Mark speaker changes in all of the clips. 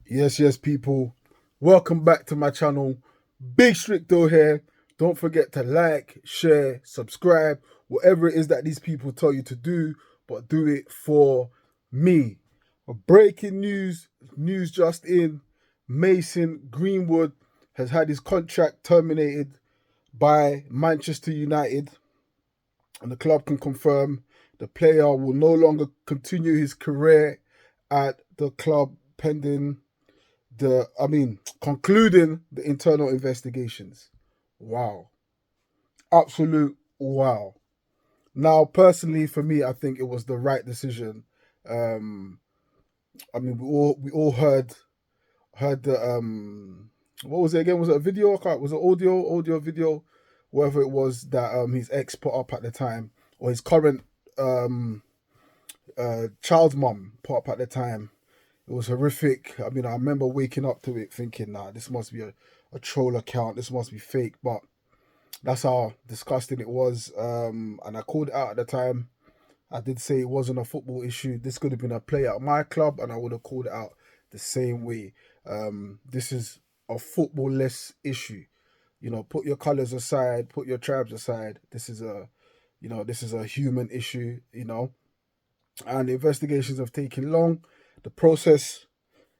Speaker 1: Yes, people. Welcome back to my channel. Big Stricto here. Don't forget to like, share, subscribe, whatever it is that these people tell you to do, but do it for me. Breaking news just in. Mason Greenwood has had his contract terminated by Manchester United, and the club can confirm the player will no longer continue his career at the club pending concluding the internal investigations. Wow. Absolute wow. Now, personally, for me, I think it was the right decision. Um, we all heard the what was it again? Was it a video? Was it audio, video, whatever it was that his ex put up at the time, or his current um child's mum put up at the time. It was horrific. I remember waking up to it thinking, nah, this must be a troll account. This must be fake. But that's how disgusting it was. And I called it out at the time. I did say it wasn't a football issue. This could have been a player at my club, and I would have called it out the same way. This is a football-less issue. Put your colours aside, put your tribes aside. This is a human issue. And the investigations have taken long. The process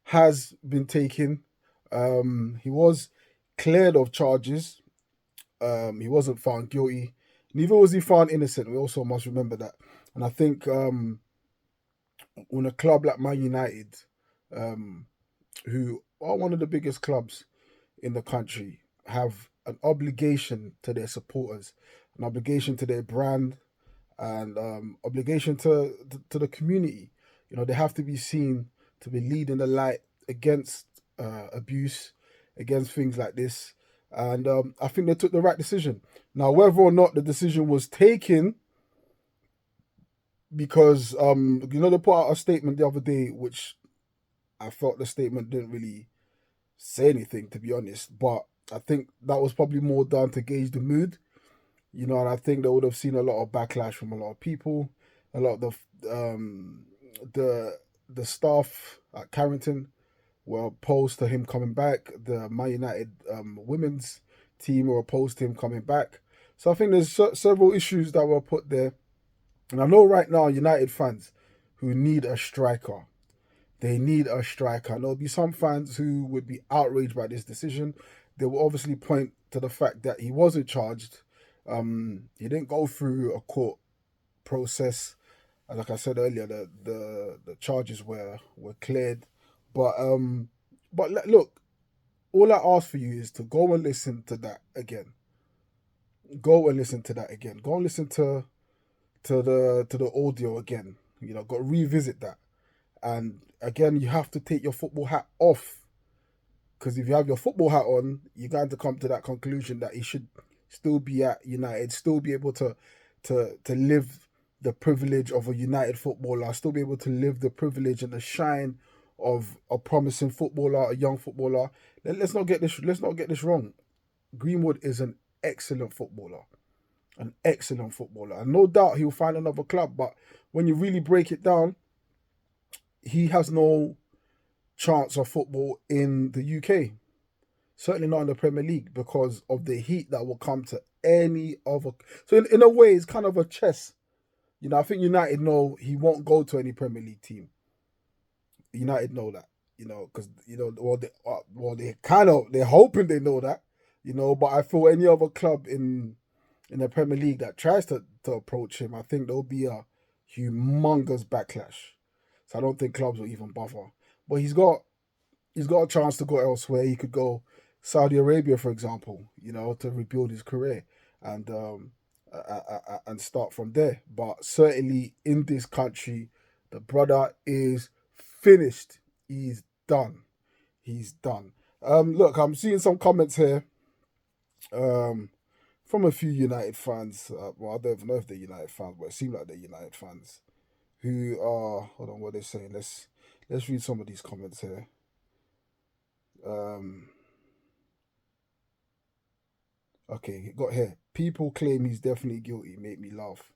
Speaker 1: has been taken. He was cleared of charges. He wasn't found guilty. Neither was he found innocent. We also must remember that. And I think when a club like Man United, um, who are one of the biggest clubs in the country, have an obligation to their supporters, an obligation to their brand, and obligation to the community. They have to be seen to be leading the light against abuse, against things like this. And I think they took the right decision. Now, whether or not the decision was taken, because they put out a statement the other day, which I felt the statement didn't really say anything, to be honest. But I think that was probably more down to gauge the mood. And I think they would have seen a lot of backlash from a lot of people, a lot of the staff at Carrington were opposed to him coming back. The Man United women's team were opposed to him coming back. So I think there's several issues that were put there. And I know right now United fans who need a striker. They need a striker. And there'll be some fans who would be outraged by this decision. They will obviously point to the fact that he wasn't charged. He didn't go through a court process. And like I said earlier, the charges were cleared. But look, all I ask for you is to go and listen to that again. Go and listen to that again. Go and listen to the audio again. Go revisit that. And again, you have to take your football hat off, because if you have your football hat on, you're going to come to that conclusion that he should still be at United, still be able to live the privilege of a United footballer, still be able to live the privilege and the shine of a promising footballer, a young footballer. Let's not get this wrong. Greenwood is an excellent footballer, and no doubt he'll find another club. But when you really break it down, he has no chance of football in the UK. Certainly not in the Premier League, because of the heat that will come to any other. So in a way, it's kind of a chess. I think United know he won't go to any Premier League team. United know that. Because they're hoping they know that. But I feel any other club in the Premier League that tries to approach him, I think there'll be a humongous backlash. So I don't think clubs will even bother. But he's got a chance to go elsewhere. He could go Saudi Arabia, for example, to rebuild his career and start from there. But certainly in this country, the brother is finished. He's done. He's done. Look, I'm seeing some comments here from a few United fans. Well, I don't even know if they're United fans, but it seems like they're United fans who are. Hold on, what they're saying. Let's read some of these comments here. Um, okay, got here. People claim he's definitely guilty. Make me laugh.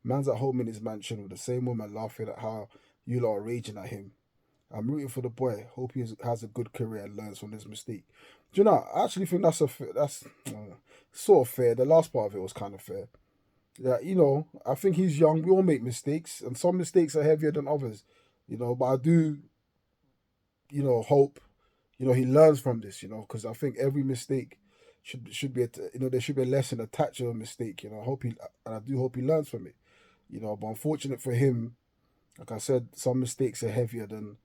Speaker 1: Man's at home in his mansion with the same woman laughing at how you lot are raging at him. I'm rooting for the boy. Hope has a good career and learns from this mistake. Do you know? I actually think that's sort of fair. The last part of it was kind of fair. Yeah, I think he's young. We all make mistakes, and some mistakes are heavier than others. But I do, hope, he learns from this. Because I think every mistake should be, there should be a lesson attached to a mistake. I hope and I do hope he learns from it. But unfortunate for him, like I said, some mistakes are heavier than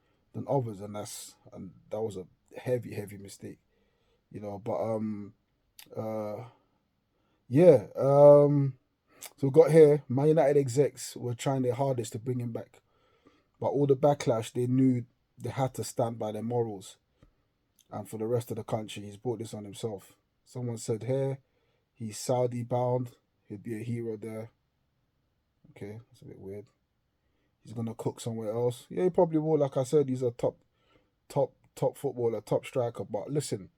Speaker 1: others, and that was a heavy mistake. But uh, yeah. So we got here, Man United execs were trying their hardest to bring him back. But all the backlash, they knew they had to stand by their morals. And for the rest of the country, he's brought this on himself. Someone said here, he's Saudi bound. He'd be a hero there. Okay, that's a bit weird. He's going to cook somewhere else. Yeah, he probably will. Like I said, he's a top footballer, top striker. But listen,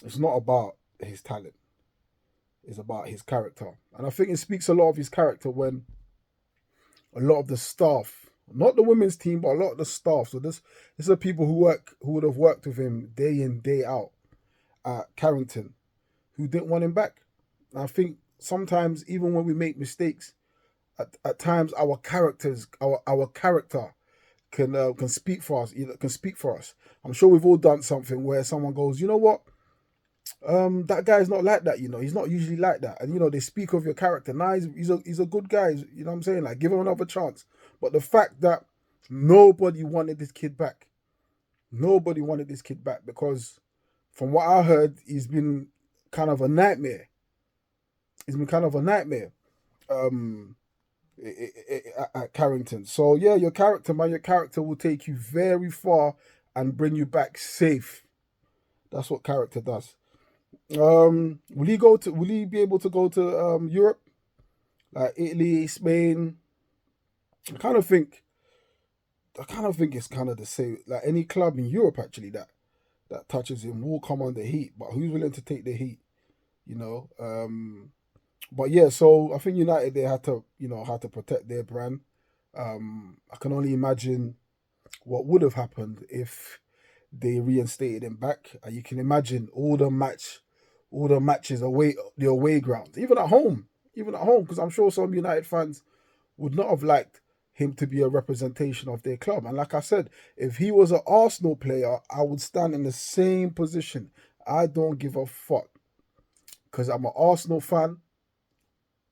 Speaker 1: it's not about his talent. It's about his character. And I think it speaks a lot of his character when a lot of the staff, not the women's team, but a lot of the staff. So this are people who would have worked with him day in, day out at Carrington, who didn't want him back. And I think sometimes, even when we make mistakes, at times our character can speak for us. Can speak for us. I'm sure we've all done something where someone goes, you know what? That guy's not like that. He's not usually like that. And they speak of your character. Nah, he's a good guy. You know what I'm saying? Like, give him another chance. But the fact that nobody wanted this kid back, because from what I heard, he's been kind of a nightmare. Um, at Carrington. So yeah, your character, man, your character will take you very far and bring you back safe. That's what character does. Will he be able to go to Europe, like Italy, Spain? I kind of think it's kind of the same. Like any club in Europe actually that touches him will come under heat. But who's willing to take the heat? You know. But yeah, so I think United, they had to protect their brand. I can only imagine what would have happened if they reinstated him back. And you can imagine all the matches away, the away grounds, even at home, because I'm sure some United fans would not have liked him to be a representation of their club. And like I said, if he was an Arsenal player, I would stand in the same position. I don't give a fuck because I'm an Arsenal fan.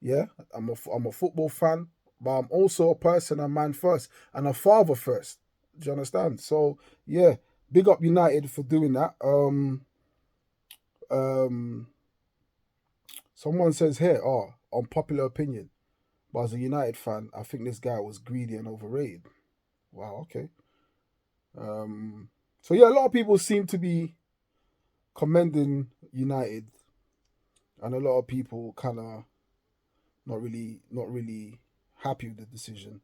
Speaker 1: Yeah, I'm a football fan, but I'm also a person, a man first, and a father first. Do you understand? So yeah, big up United for doing that. Um, Someone says here, unpopular opinion, but as a United fan, I think this guy was greedy and overrated. Wow, okay. So yeah, a lot of people seem to be commending United, and a lot of people kind of not really happy with the decision.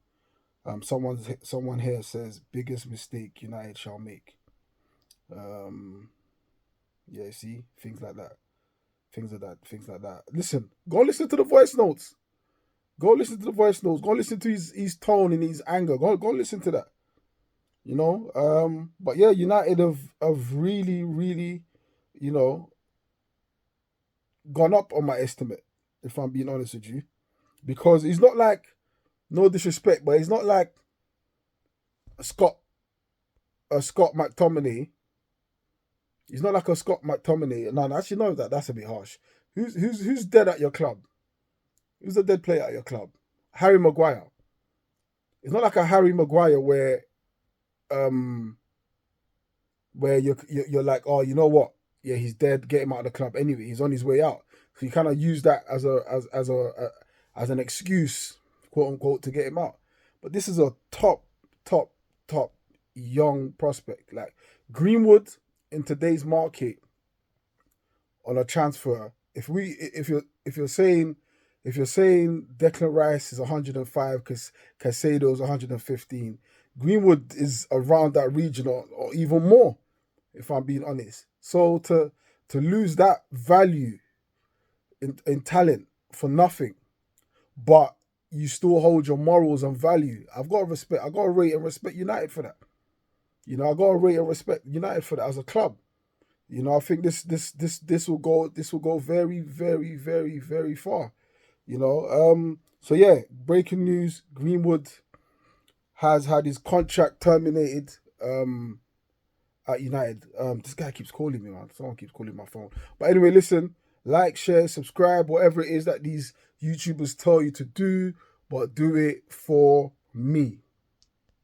Speaker 1: Someone here says biggest mistake United shall make. Um, yeah, see things like that, things like that. Listen, go listen to the voice notes. Go listen to the voice notes. Go listen to his tone and his anger. Go listen to that. But yeah, United have really, you know, gone up on my estimate. If I'm being honest with you, because he's not like, no disrespect, but he's not like a Scott a Scott McTominay. He's not like a Scott McTominay. No, actually, no, that's a bit harsh. Who's dead at your club? Who's a dead player at your club? Harry Maguire. It's not like a Harry Maguire um where you're like, oh, you know what? Yeah, he's dead. Get him out of the club anyway. He's on his way out. So you kind of use that as an excuse, quote unquote, to get him out. But this is a top, top young prospect. Like Greenwood in today's market on a transfer. If you're saying Declan Rice is 105 because Caicedo is 115, Greenwood is around that region or even more, if I'm being honest. So to lose that value in talent for nothing, but you still hold your morals and value. I've got to rate and respect United for that. You know, I gotta rate and respect United for that as a club. You know, I think this will go very, very, very, very far. You know, so yeah, breaking news: Greenwood has had his contract terminated at United. This guy keeps calling me, man. Someone keeps calling my phone. But anyway, listen, like, share, subscribe, whatever it is that these YouTubers tell you to do, but do it for me.